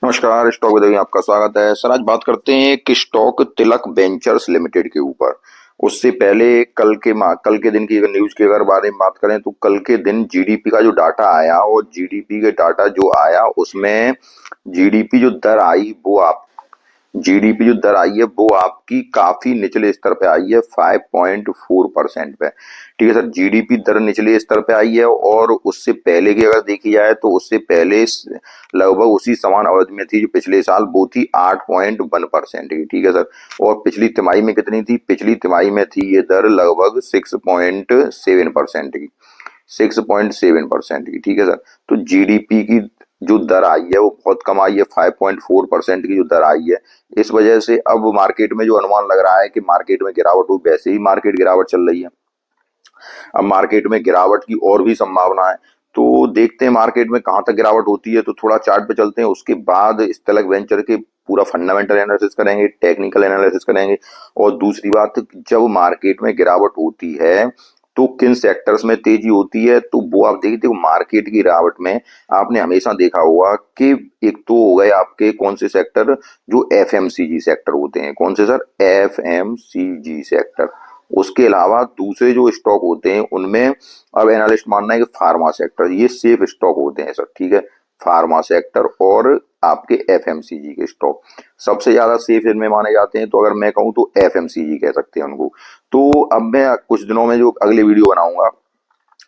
नमस्कार, stock with में आपका स्वागत है। सर आज बात करते हैं एक स्टॉक तिलक वेंचर्स लिमिटेड के ऊपर। उससे पहले कल के दिन की अगर न्यूज के अगर बारे में बात करें तो कल के दिन जीडीपी का जो डाटा आया और जीडीपी के डाटा जो आया उसमें जीडीपी जो दर आई वो आप जीडीपी जो दर आई है वो आपकी काफी निचले स्तर पे आई है 5.4% पे। ठीक है सर, जीडीपी दर निचले स्तर पे आई है और उससे पहले की अगर देखी जाए तो उससे पहले लगभग उसी समान अवधि में थी जो पिछले साल वो थी 8.1% की। ठीक है सर, और पिछली तिमाही में कितनी थी? पिछली तिमाही में थी ये दर लगभग 6.7% की। 6.7% की। ठीक है सर, तो जीडीपी की जो दर आई है वो बहुत कम आई है, 5.4% की जो दर आई है। इस वजह से अब मार्केट में जो अनुमान लग रहा है कि मार्केट में गिरावट हो, वैसे ही मार्केट गिरावट चल रही है। अब मार्केट में गिरावट की और भी संभावना है, तो देखते हैं मार्केट में कहां तक गिरावट होती है। तो थोड़ा चार्ट पे चलते हैं, उसके बाद इस तिलक वेंचर के पूरा फंडामेंटल एनालिसिस करेंगे, टेक्निकल एनालिसिस करेंगे। और दूसरी बात, जब मार्केट में गिरावट होती है तो किन सेक्टर्स में तेजी होती है, तो वो आप देखिए मार्केट की गिरावट में आपने हमेशा देखा होगा कि एक तो हो गए आपके कौन से सेक्टर, जो एफएमसीजी सेक्टर होते हैं। कौन से सर? FMCG sector. उसके अलावा दूसरे जो स्टॉक होते हैं उनमें अब एनालिस्ट मानना है कि फार्मा सेक्टर ये सेफ स्टॉक होते हैं सर। ठीक है, फार्मा सेक्टर और आपके एफएमसीजी के स्टॉक सबसे ज्यादा सेफ इनमें माने जाते हैं। तो अगर मैं कहूं तो एफएमसीजी कह सकते हैं उनको। तो अब मैं कुछ दिनों में जो अगले वीडियो बनाऊंगा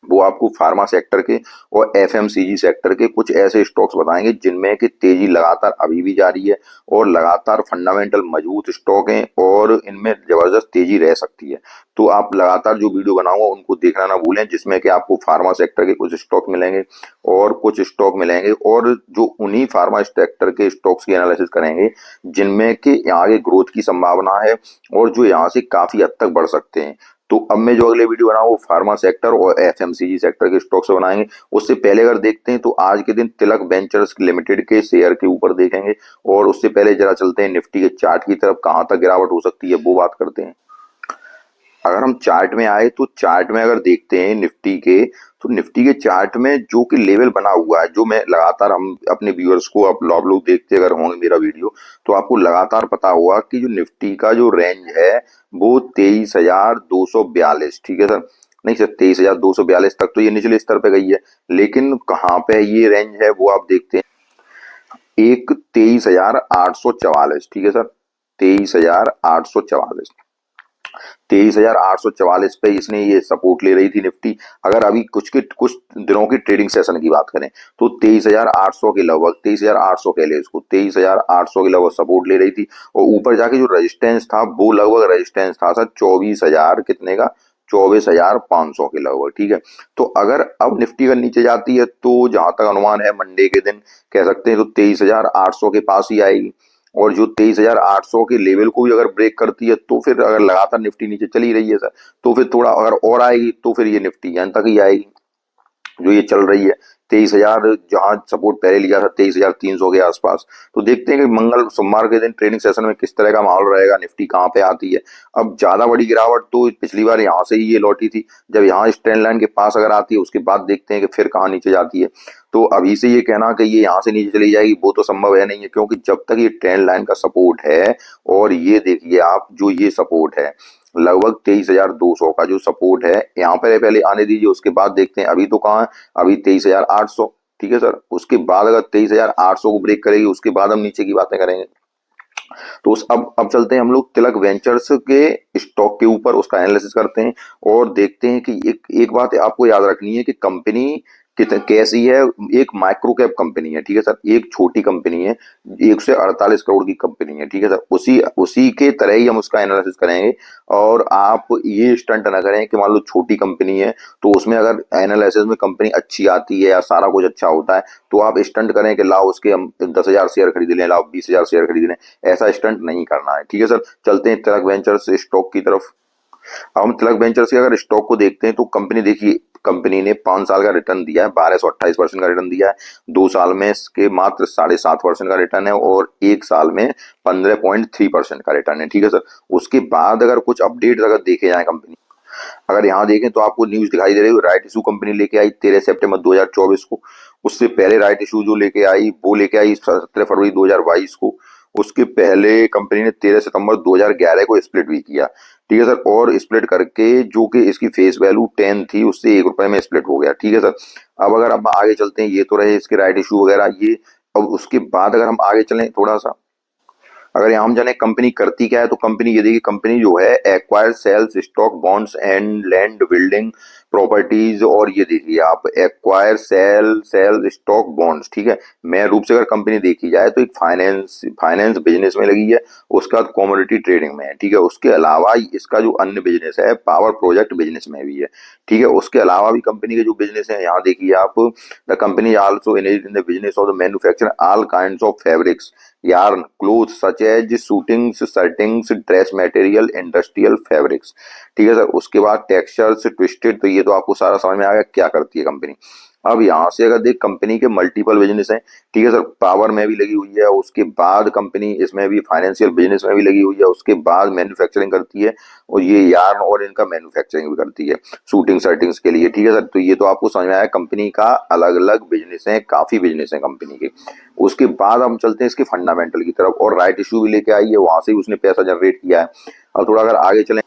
वो आपको फार्मा सेक्टर के और एफएमसीजी सेक्टर के कुछ ऐसे स्टॉक्स बताएंगे जिनमें की तेजी लगातार अभी भी जारी है और लगातार फंडामेंटल मजबूत स्टॉक हैं और इनमें जबरदस्त तेजी रह सकती है। तो आप लगातार जो वीडियो बनाऊंगा उनको देखना ना भूलें, जिसमें कि आपको फार्मा सेक्टर के कुछ स्टॉक मिलेंगे और कुछ स्टॉक मिलेंगे और जो उन्हीं फार्मा सेक्टर के स्टॉक्स की एनालिसिस करेंगे जिनमें कि आगे ग्रोथ की संभावना है और जो यहाँ से काफी हद तक बढ़ सकते हैं। तो अब मैं जो अगले वीडियो बनाऊं वो फार्मा सेक्टर और एफएमसीजी सेक्टर के स्टॉक से बनाएंगे। उससे पहले अगर देखते हैं तो आज के दिन तिलक वेंचर्स लिमिटेड के शेयर के ऊपर देखेंगे। और उससे पहले जरा चलते हैं निफ्टी के चार्ट की तरफ, कहां तक गिरावट हो सकती है वो बात करते हैं। अगर हम चार्ट में आए तो चार्ट में अगर देखते हैं निफ्टी के, तो निफ्टी के चार्ट में जो कि लेवल बना हुआ है, जो मैं लगातार हम अपने व्यूअर्स को, आप लोग देखते अगर होंगे मेरा वीडियो तो आपको लगातार पता होगा कि जो निफ्टी का जो रेंज है वो 23,242। ठीक है सर, नहीं सर 23,242 तक तो ये निचले स्तर पे गई है, लेकिन कहाँ पे ये रेंज है वो आप देखते हैं। एक 23,844। ठीक है सर, 23,844। 23,844 पे इसने ये सपोर्ट ले रही थी निफ्टी। अगर अभी कुछ दिनों की ट्रेडिंग सेशन की बात करें तो 23,800 के लगभग, 23,800 कह ले इसको, 23,800 के लगभग सपोर्ट ले रही थी। और ऊपर जाके जो रेजिस्टेंस था वो लगभग रेजिस्टेंस था सर 24,000 कितने का, 24,500 के लगभग। ठीक है, तो अगर अब निफ्टी अगर नीचे जाती है तो जहां तक अनुमान है मंडे के दिन कह सकते हैं तो 23,800 के पास ही आएगी। और जो 23,800 के लेवल को भी अगर ब्रेक करती है तो फिर अगर लगातार निफ्टी नीचे चली रही है सर तो फिर थोड़ा अगर और आएगी तो फिर ये निफ्टी यहाँ तक ही आएगी जो ये चल रही है। 23,000 जहां सपोर्ट पहले लिया था 23,300 के आसपास। तो देखते हैं कि मंगल सोमवार के दिन ट्रेडिंग सेशन में किस तरह का माहौल रहेगा, निफ्टी कहाँ पे आती है। अब ज्यादा बड़ी गिरावट तो पिछली बार यहाँ से ही ये लौटी थी, जब यहाँ इस ट्रेंड लाइन के पास अगर आती है उसके बाद देखते हैं कि फिर कहाँ नीचे जाती है। तो अभी से ये कहना कि ये यहाँ से नीचे चली जाएगी वो तो संभव है नहीं है, क्योंकि जब तक ये ट्रेंड लाइन का सपोर्ट है, और ये देखिए आप जो ये सपोर्ट है लगभग 23,200 का जो सपोर्ट है यहाँ पर पहले आने दीजिए, उसके बाद देखते हैं। अभी तो कहाँ है, अभी 23,800। ठीक है सर, उसके बाद अगर 23,800 को ब्रेक करेगी उसके बाद हम नीचे की बातें करेंगे। तो उस अब चलते हैं हम लोग तिलक वेंचर्स के स्टॉक के ऊपर, उसका एनालिसिस करते हैं और देखते हैं कि एक बात आपको याद रखनी है कि कंपनी कैसी है। एक माइक्रो कैप कंपनी है। ठीक है सर, एक छोटी कंपनी है, 148 करोड़ की कंपनी है। ठीक है सर, उसी उसी के तरह ही हम उसका एनालिसिस करेंगे। और आप ये स्टंट ना करें कि मान लो छोटी कंपनी है तो उसमें अगर एनालिसिस में कंपनी अच्छी आती है या सारा कुछ अच्छा होता है तो आप स्टंट करें कि लाओ उसके हम 10,000 शेयर खरीद लें, लाओ 20,000 शेयर खरीद लें। ऐसा स्टंट नहीं करना है। ठीक है सर, चलते हैं तिलक वेंचर्स स्टॉक की तरफ। अब हम तिलक वेंचर्स के अगर स्टॉक को देखते हैं तो कंपनी देखिए, कंपनी ने 5 साल का रिटर्न दिया है, 1228% का रिटर्न दिया है। 2 साल में इसके मात्र 7.5% का रिटर्न है और 1 साल में 15.3% का रिटर्न है। ठीक है सर, उसके बाद अगर कुछ अपडेट अगर देखे जाए कंपनी, अगर यहाँ देखें तो आपको न्यूज दिखाई दे रही है, राइट इशू कंपनी लेके आई 13 सितंबर 2024 को। उससे पहले राइट इशू जो लेके आई वो लेके आई 17 फरवरी 2022 को। उसके पहले कंपनी ने 13 सितंबर 2011 को स्प्लिट भी किया। ठीक है सर, और स्प्लिट करके जो कि इसकी फेस वैल्यू 10 थी उससे ₹1 में स्प्लिट हो गया। ठीक है सर। अब अगर हम आगे चलते हैं, ये तो रहे इसके राइट इशू वगैरह ये। अब उसके बाद अगर हम आगे चलें थोड़ा सा, अगर यहाँ हम जाने कंपनी करती क्या है, तो कंपनी ये देखिए, कंपनी जो है acquire sells stock bonds and land building properties, और ये देखिए आप एक्वायर सेल स्टॉक बॉन्ड्स। ठीक है, मेन रूप से अगर कंपनी देखी जाए तो एक फाइनेंस फाइनेंस बिजनेस में लगी है, उसके बाद कमोडिटी ट्रेडिंग में है। ठीक है, उसके अलावा इसका जो अन्य बिजनेस है पावर प्रोजेक्ट बिजनेस में भी है। ठीक है, उसके अलावा भी कंपनी के जो बिजनेस है यहाँ देखिए आप, the company also engaged in the business of the manufacture all kinds of fabrics, yarn, clothes such as suitings, shirtings, dress material, industrial fabrics. ठीक है सर, उसके बाद टेक्सचर्स, ट्विस्टेड, तो ये तो आपको सारा समझ में आ गया क्या करती है कंपनी। अब यहाँ से अगर देख कंपनी के मल्टीपल बिजनेस हैं। ठीक है सर, पावर में भी लगी हुई है, उसके बाद कंपनी इसमें भी फाइनेंशियल बिजनेस में भी लगी हुई है, उसके बाद मैन्युफैक्चरिंग करती है, और ये यार्न और इनका मैन्युफैक्चरिंग भी करती है शूटिंग शर्टिंग्स के लिए। ठीक है सर, तो ये तो आपको समझ में आया कंपनी का अलग अलग बिजनेस है, काफी बिजनेस है कंपनी के। उसके बाद हम चलते हैं इसके फंडामेंटल की तरफ, और राइट इशू भी लेके आई है, वहां से भी उसने पैसा जनरेट किया है। अब थोड़ा अगर आगे चलें,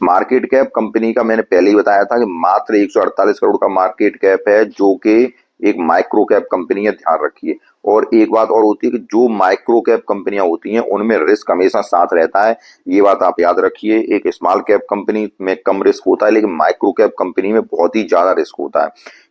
मार्केट कैप कंपनी का मैंने पहले ही बताया था कि मात्र 148 करोड़ का मार्केट कैप है, जो कि एक माइक्रो कैप कंपनी है, ध्यान रखिए। और एक बात और होती है कि जो माइक्रो कैप कंपनियां होती हैं उनमें रिस्क हमेशा साथ रहता है, ये बात आप याद रखिए। एक स्मॉल कैप कंपनी में कम रिस्क होता है, लेकिन माइक्रो कैप कंपनी में बहुत ही ज्यादा रिस्क होता है।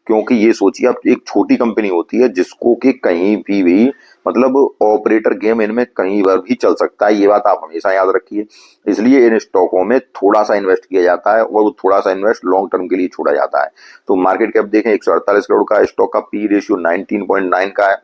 क्योंकि ये सोचिए आप, एक छोटी कंपनी होती है जिसको कि कहीं भी मतलब ऑपरेटर गेम इनमें कहीं पर भी चल सकता है, ये बात आप हमेशा याद रखिए। इसलिए इन स्टॉकों में थोड़ा सा इन्वेस्ट किया जाता है, और वो थोड़ा सा इन्वेस्ट लॉन्ग टर्म के लिए छोड़ा जाता है। तो मार्केट कैप देखें 148 करोड़ का, स्टॉक का पी रेशियो 19.9 का है।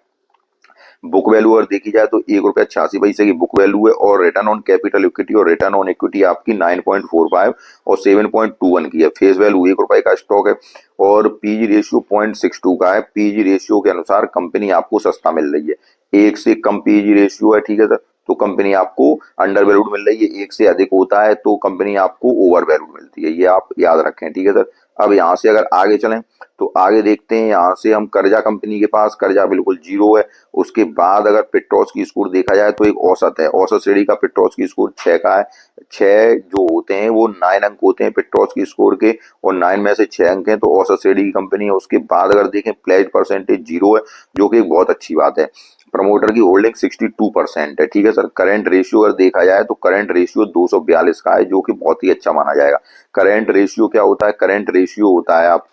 बुक वैल्यू अगर देखी जाए तो ₹1.86 की बुक वैल्यू है, और रिटर्न ऑन कैपिटल इक्विटी और रिटर्न ऑन इक्विटी आपकी 9.45 और 7.21 की है। फेस वैल्यू ₹1 का स्टॉक है, और पीजी रेशियो 0.62 का है। पीजी रेशियो के अनुसार कंपनी आपको सस्ता मिल रही है, एक से कम पीजी रेशियो है। ठीक है सर, तो कंपनी आपको अंडर वैल्यूड मिल रही है, एक से अधिक होता है तो कंपनी आपको ओवर वैल्यूड मिलती है, ये आप याद रखें। ठीक है सर। अब यहाँ से अगर आगे चलें तो आगे देखते हैं, यहाँ से हम कर्जा कंपनी के पास, कर्जा बिल्कुल जीरो है। उसके बाद अगर पेट्रोस की स्कोर देखा जाए तो एक औसत है, औसत श्रेणी का पेट्रोस की स्कोर 6 का है। 6 जो होते हैं वो 9 अंक होते हैं पेट्रोस की स्कोर के, और 9 में से 6 अंक हैं, तो औसत श्रेणी की कंपनी है। उसके बाद अगर देखें प्लेज परसेंटेज जीरो है, जो कि एक बहुत अच्छी बात है। प्रमोटर की होल्डिंग 62% है। ठीक है सर। करंट रेशियो अगर देखा जाए तो करंट रेशियो 242 का है, जो कि बहुत ही अच्छा माना जाएगा। करंट रेशियो क्या होता है? करंट रेशियो होता है आप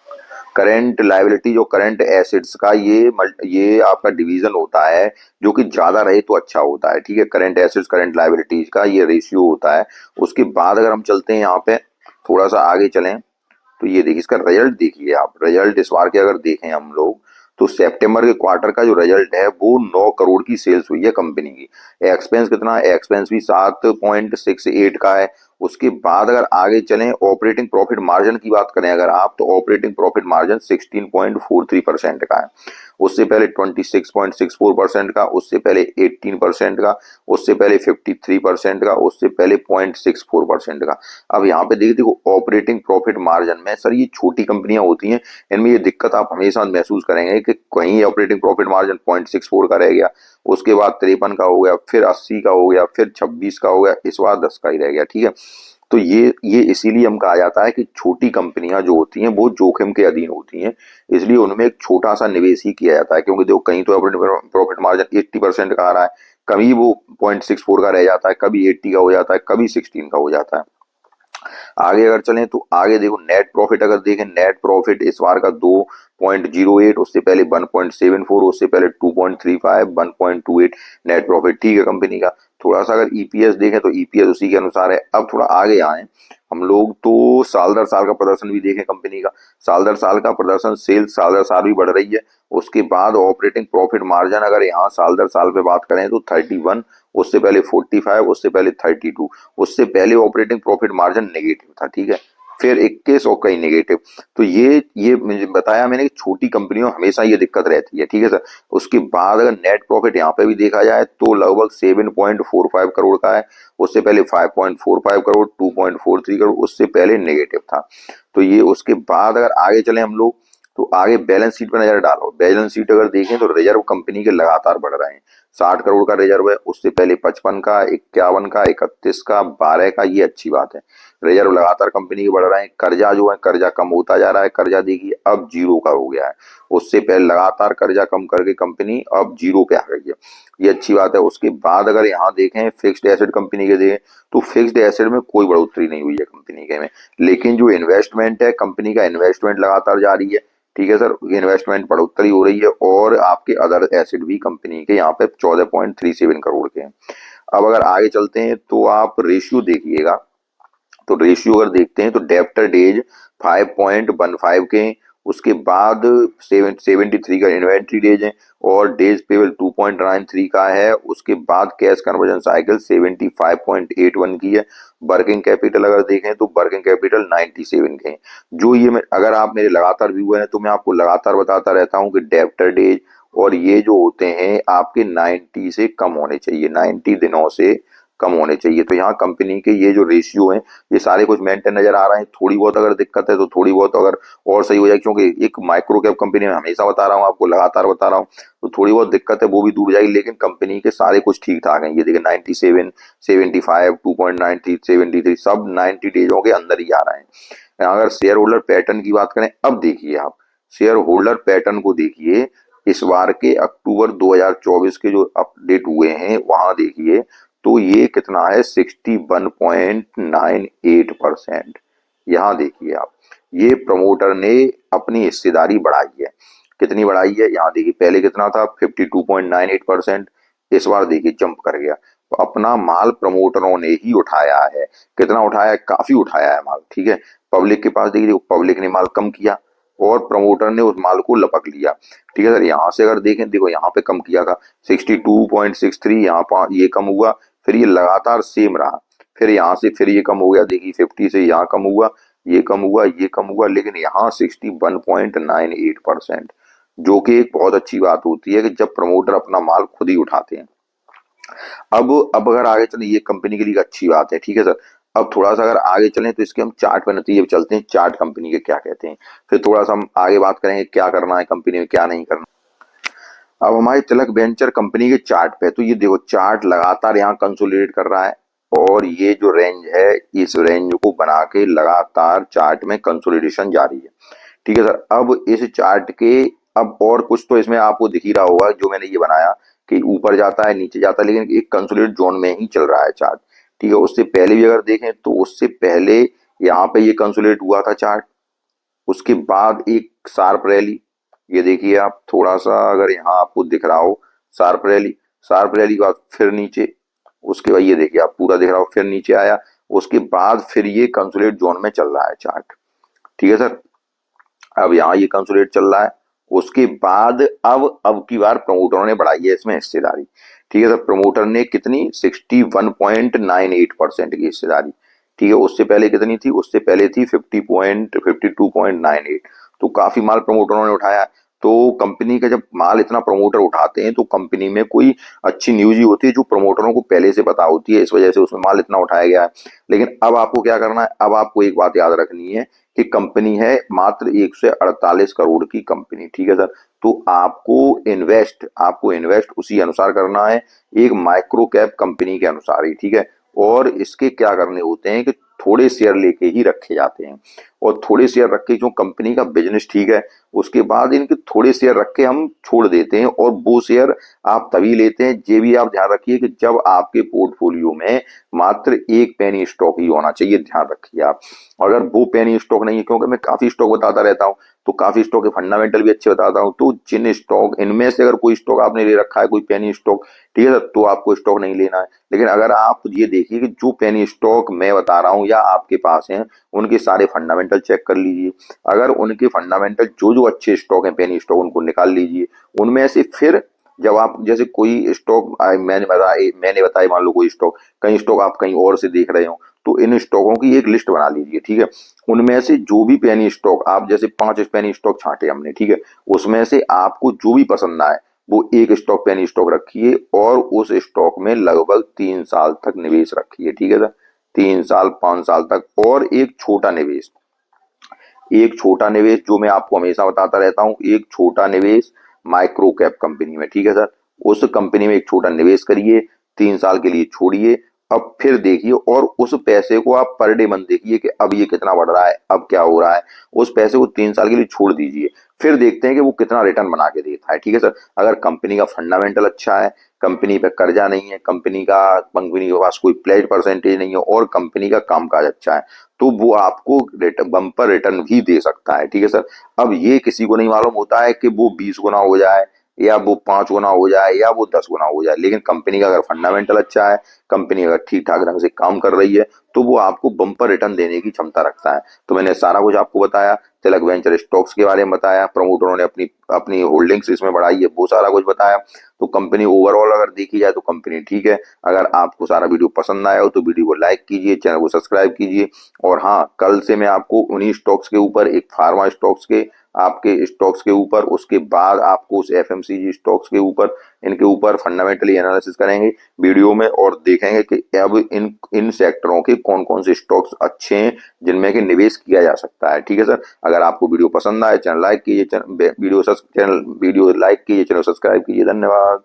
करंट लायबिलिटी जो करंट एसेट्स का ये आपका डिवीजन होता है, जो कि ज्यादा रहे तो अच्छा होता है। ठीक है, करंट एसेट्स करंट लायबिलिटीज का ये रेशियो होता है। उसके बाद अगर हम चलते हैं यहाँ पे थोड़ा सा आगे चलें, तो ये देखिए इसका रिजल्ट देखिए आप। रिजल्ट इस बार के अगर देखें हम लोग, तो सितंबर के क्वार्टर का जो रिजल्ट है वो 9 करोड़ की सेल्स हुई है कंपनी की। एक्सपेंस कितना है? एक्सपेंस भी 7.68 का है। उसके बाद अगर आगे चलें, ऑपरेटिंग प्रॉफिट मार्जिन की बात करें अगर आप, तो ऑपरेटिंग प्रॉफिट मार्जिन 16.43% का है। उससे पहले 26.64% का, उससे पहले 18% का, उससे पहले 53% का, उससे पहले 0.64% का। अब यहाँ पे देखो ऑपरेटिंग प्रॉफिट मार्जिन में सर, ये छोटी कंपनियां होती हैं, इनमें ये दिक्कत आप हमेशा महसूस करेंगे कि कहीं ऑपरेटिंग प्रॉफिट मार्जिन 0.64 का रह गया, उसके बाद 53 का हो गया, फिर 80 का हो गया, फिर 26 का हो गया, इस बार 10 का ही रह गया। ठीक है, तो ये इसीलिए हम कहा जाता है कि छोटी कंपनियां जो होती हैं वो जोखिम के अधीन होती हैं, इसलिए उनमें एक छोटा सा निवेश ही किया जाता है। क्योंकि देखो कहीं तो ऑपरेटिंग प्रॉफिट मार्जिन 80% का आ रहा है, कभी वो 0.64 का रह जाता है, कभी 80 का हो जाता है, कभी 16 का हो जाता है। आगे अगर चलें तो आगे देखो नेट प्रॉफिट अगर देखें, नेट प्रॉफिट इस बार का 2.08, उससे पहले 1.74, उससे पहले 2.35, 1.28 नेट प्रॉफिट। ठीक है कंपनी का। थोड़ा सा अगर ईपीएस देखें तो ईपीएस उसी के अनुसार है। अब थोड़ा आगे आए हम लोग, तो साल दर साल का प्रदर्शन भी देखें कंपनी का। साल दर साल का प्रदर्शन, सेल्स साल दर साल भी बढ़ रही है। उसके बाद ऑपरेटिंग प्रॉफिट मार्जिन अगर यहाँ साल दर साल पे बात करें तो 31, उससे पहले 45, उससे पहले 32, उससे पहले ऑपरेटिंग प्रॉफिट मार्जिन नेगेटिव था। ठीक है, फिर 21 और कई नेगेटिव। तो ये मुझे बताया मैंने कि छोटी कंपनियों हमेशा ये दिक्कत रहती है। ठीक है सर। उसके बाद अगर नेट प्रॉफिट यहाँ पे भी देखा जाए तो लगभग 7.45 करोड़ का है, उससे पहले 5.45 करोड़, 2.43 करोड़, उससे पहले नेगेटिव था। तो ये उसके बाद अगर आगे चले हम लोग, तो आगे बैलेंस शीट पर नजर डालो। बैलेंस शीट अगर देखें तो रिजर्व कंपनी के लगातार बढ़ रहे हैं। 60 करोड़ का रिजर्व है, उससे पहले 55 का, 51 का, 31 का, 12 का, ये अच्छी बात है। रिजर्व लगातार कंपनी के बढ़ रहे हैं। कर्जा जो है कर्जा कम होता जा रहा है। कर्जा देखिए अब जीरो का हो गया है। उससे पहले लगातार कर्जा कम करके कंपनी अब जीरो पे आ गई है, ये अच्छी बात है। उसके बाद अगर यहाँ देखें फिक्स्ड एसेट कंपनी के देखें तो फिक्स्ड एसेट में कोई बढ़ोतरी नहीं हुई है कंपनी के में, लेकिन जो इन्वेस्टमेंट है कंपनी का इन्वेस्टमेंट लगातार जारी है। ठीक है सर, इन्वेस्टमेंट बढ़ोतरी हो रही है और आपके अदर एसेट भी कंपनी के यहाँ पे 14.37 करोड़ के हैं। अब अगर आगे चलते हैं तो आप रेशियो देखिएगा। तो रेशियो अगर देखते हैं तो डेब्टर डेज 5.15 के हैं। उसके बाद 73 का इन्वेंट्री डेज है और डेज पेबल 2.93 का है। उसके बाद कैश कन्वर्जन साइकिल 75.81 की है। वर्किंग कैपिटल अगर देखें तो वर्किंग कैपिटल 97 के हैं। जो ये अगर आप मेरे लगातार व्यूअर हैं तो मैं आपको लगातार बताता रहता हूँ कि डेब्टर डेज और ये जो होते हैं आपके 90 से कम होने चाहिए, 90 दिनों से कम होने चाहिए। तो यहाँ कंपनी के ये जो रेशियो हैं ये सारे कुछ मेंटेन नजर आ रहे हैं। थोड़ी बहुत अगर दिक्कत है तो थोड़ी बहुत अगर और सही हो जाए, क्योंकि एक माइक्रो कैप कंपनी में हमेशा बता रहा हूँ आपको, लगातार बता रहा हूँ, तो थोड़ी बहुत दिक्कत है वो भी दूर जाएगी, लेकिन कंपनी के सारे कुछ ठीक ठाक हैं। ये देखिए 97, 75, 2.93, 73 सब 90 डेजों के अंदर ही आ रहे हैं। अगर शेयर होल्डर पैटर्न की बात करें, अब देखिए आप शेयर होल्डर पैटर्न को देखिए। इस बार के अक्टूबर 2024 के जो अपडेट हुए हैं वहां देखिए तो ये कितना है 61.98%। यहाँ देखिए आप, ये प्रमोटर ने अपनी हिस्सेदारी बढ़ाई है। कितनी बढ़ाई है यहाँ देखिए, पहले कितना था 52.98%, इस बार देखिए जंप कर गया। तो अपना माल प्रमोटरों ने ही उठाया है। कितना उठाया है, काफी उठाया है माल। ठीक है, पब्लिक के पास देखिए पब्लिक ने माल कम किया और प्रमोटर ने उस माल को लपक लिया। ठीक है सर, यहाँ से अगर देखें देखो यहाँ पे कम किया था 62.63, यहाँ पर ये कम हुआ, फिर ये लगातार सेम रहा, फिर यहाँ से फिर ये कम हो गया, देखिए 50 से यहाँ कम हुआ, ये कम हुआ, ये कम हुआ, लेकिन यहाँ 61.98%, जो कि एक बहुत अच्छी बात होती है कि जब प्रमोटर अपना माल खुद ही उठाते हैं। अब अगर आगे चले, ये कंपनी के लिए अच्छी बात है। ठीक है सर, अब थोड़ा सा अगर आगे चलें तो इसके हम चार्ट पे नतीजे चलते हैं, चार्ट कंपनी के क्या कहते हैं, फिर थोड़ा सा हम आगे बात करेंगे क्या करना है कंपनी में क्या नहीं करना। अब हमारे तिलक वेंचर कंपनी के चार्ट पे, तो ये देखो चार्ट लगातार यहाँ कंसोलिडेट कर रहा है और ये जो रेंज है इस रेंज को बना के लगातार चार्ट में कंसोलिडेशन जारी है। ठीक है सर, अब इस चार्ट के अब और कुछ तो इसमें आपको दिख ही रहा होगा जो मैंने ये बनाया कि ऊपर जाता है नीचे जाता है, लेकिन एक कंसोलिडेट जोन में ही चल रहा है चार्ट। ठीक है, उससे पहले भी अगर देखें तो उससे पहले यहाँ पे ये कंसोलिडेट हुआ था चार्ट, उसके बाद एक शार्प रैली, ये देखिए आप थोड़ा सा अगर यहाँ आपको दिख रहा हो शार्प रैली, शार्प रैली के बाद फिर नीचे, उसके बाद ये देखिए आप पूरा दिख रहा हो फिर नीचे आया, उसके बाद फिर ये कंसोलिडेट जोन में चल रहा है चार्ट। ठीक है सर, अब यहाँ ये कंसोलिडेट चल रहा है, उसके बाद अब की बार प्रमोटरों ने बढ़ाई है इसमें हिस्सेदारी। ठीक है सर, प्रमोटर ने कितनी 61.98% की हिस्सेदारी। ठीक है, उससे पहले कितनी थी, उससे पहले थी 52.98, तो काफी माल प्रमोटरों ने उठाया। तो कंपनी का जब माल इतना प्रमोटर उठाते हैं तो कंपनी में कोई अच्छी न्यूज ही होती है जो प्रमोटरों को पहले से पता होती है, इस वजह से उसमें माल इतना उठाया गया है। लेकिन अब आपको क्या करना है, अब आपको एक बात याद रखनी है कि कंपनी है मात्र 148 करोड़ की कंपनी। ठीक है सर, तो आपको इन्वेस्ट उसी अनुसार करना है, एक माइक्रो कैप कंपनी के अनुसार ही। ठीक है, और इसके क्या करने होते हैं कि थोड़े शेयर लेके ही रखे जाते हैं, और थोड़े शेयर रख के जो कंपनी का बिजनेस ठीक है उसके बाद इनके थोड़े शेयर रख के हम छोड़ देते हैं, और वो शेयर आप तभी लेते हैं। ये भी आप ध्यान रखिए कि जब आपके पोर्टफोलियो में मात्र एक पेनी स्टॉक ही होना चाहिए, ध्यान रखिए आप। अगर वो पेनी स्टॉक नहीं है, क्योंकि मैं काफी स्टॉक बताता रहता हूँ तो काफी स्टॉक के फंडामेंटल भी अच्छे बताता हूँ, तो जिन स्टॉक इनमें से अगर कोई स्टॉक आपने ले रखा है कोई पेनी स्टॉक, ठीक है, तो आपको स्टॉक नहीं लेना है। लेकिन अगर आप ये देखिए कि जो पेनी स्टॉक मैं बता रहा हूँ या आपके पास हैं उनके सारे फंडामेंटल चेक कर लीजिए। अगर उनके फंडामेंटल जो जो अच्छे स्टॉक हैं पेनी स्टॉक उनको निकाल लीजिए। उनमें से फिर जब आप जैसे कोई स्टॉक मैंने बताया मान लो कोई स्टॉक, कई स्टॉक आप कहीं और से देख रहे हो, तो इन स्टॉकों की एक लिस्ट बना लीजिए। ठीक है, उनमें से जो भी पेनी स्टॉक आप जैसे 5 पेनी स्टॉक छांटे हमने, ठीक है, उसमें से आपको जो भी पसंद आए वो एक स्टॉक पेनी स्टॉक रखिए और उस स्टॉक में लगभग 3 साल तक निवेश रखिए। ठीक है सर, 3 साल 5 साल तक, और एक छोटा निवेश एक छोटा निवेश, जो मैं आपको हमेशा बताता रहता हूँ, एक छोटा निवेश माइक्रो कैप कंपनी में, ठीक है सर। उस कंपनी में एक छोटा निवेश करिए, 3 साल के लिए छोड़िए, अब फिर देखिए, और उस पैसे को आप पर डे मंथ देखिए कि अब ये कितना बढ़ रहा है, अब क्या हो रहा है। उस पैसे को 3 साल के लिए छोड़ दीजिए, फिर देखते हैं कि वो कितना रिटर्न बना के देता है, ठीक है सर। अगर कंपनी का फंडामेंटल अच्छा है, कंपनी पे कर्जा नहीं है, कंपनी के पास कोई प्लेज परसेंटेज नहीं है, और कंपनी का कामकाज अच्छा है, तो वो आपको बम्पर रिटर्न भी दे सकता है, ठीक है सर। अब ये किसी को नहीं मालूम होता है कि वो 20 गुना हो जाए, या वो 5 गुना हो जाए, या वो 10 गुना हो जाए, लेकिन कंपनी का अगर फंडामेंटल अच्छा है, कंपनी अगर ठीक ठाक ढंग से काम कर रही है, तो वो आपको बम्पर रिटर्न देने की क्षमता रखता है। तो मैंने सारा कुछ आपको बताया, तिलक वेंचर स्टॉक्स के बारे में बताया, प्रमोटरों ने अपनी अपनी होल्डिंग्स इसमें बढ़ाई है, वो सारा कुछ बताया। तो कंपनी ओवरऑल अगर देखी जाए तो कंपनी ठीक है। अगर आपको सारा वीडियो पसंद आया हो तो वीडियो को लाइक कीजिए, चैनल को सब्सक्राइब कीजिए। और हाँ, कल से मैं आपको उन्हीं स्टॉक्स के ऊपर, एक फार्मा स्टॉक्स के, आपके स्टॉक्स के ऊपर, उसके बाद आपको उस एफएमसीजी स्टॉक्स के ऊपर, इनके ऊपर फंडामेंटली एनालिसिस करेंगे वीडियो में, और देखेंगे कि अब इन इन सेक्टरों के कौन कौन से स्टॉक्स अच्छे हैं जिनमें कि निवेश किया जा सकता है, ठीक है सर। अगर आपको वीडियो पसंद आए, चैनल लाइक कीजिए, वीडियो लाइक कीजिए, चैनल सब्सक्राइब कीजिए। धन्यवाद।